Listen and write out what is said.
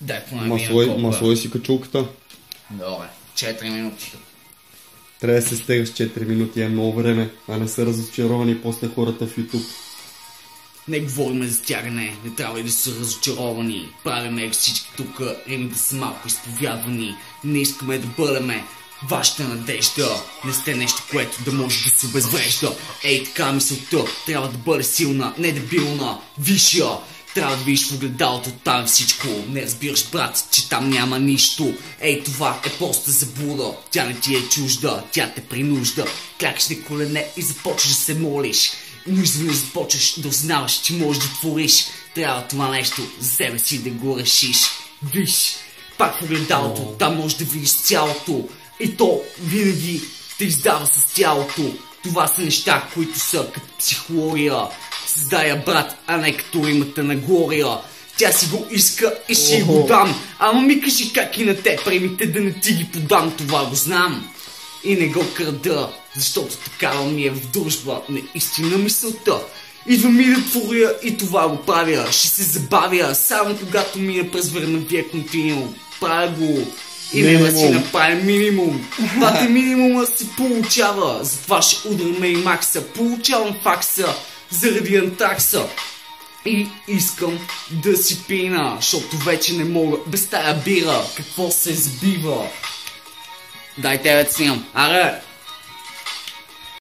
Дай поне Масло си качулката. Добре, 4 минути. Трябва да се стегаш 4 минути, е много време, а не са разочаровани после хората в YouTube. Не говорим за стягане, не трябва и да са разочаровани. Правиме всички тук, да са малко изповядвани. Не искаме да бъдеме вашата надежда. Не сте нещо, което да може да се обезврежда. Ей, така мисълта, трябва да бъде силна, не дебилна, висша. Трябва да видиш в огледалото, там всичко. Не разбираш, брат, че там няма нищо. Ей, това е просто заблуда. Тя не ти е чужда, тя те принужда. Клякаш на колене и започваш да се молиш. Но изведнъж започваш да узнаваш, че можеш да твориш. Трябва това нещо за себе си да го решиш. Виж, пак в огледалото, там можеш да видиш цялото. И то винаги те издава с тялото. Това са неща, които са като психология. Създая, брат, а не като римата на Глория. Тя си го иска и ще го дам. Ама ми кажи как и на те премите да не ти ги подам, това го знам. И не го крада, защото такава ми е в дружба, наистина мисълта. Идва ми да творя и това го правя. Ще се забавя, само когато мина през времевия континуум. Правя го и не си направя минимум. Двата минимума се получава, затова ще удряме и макса. Получавам факса заради антракса. И искам да си пина, защото вече не мога без тая бира. Какво се сбива? Дайте да снимам. Аре!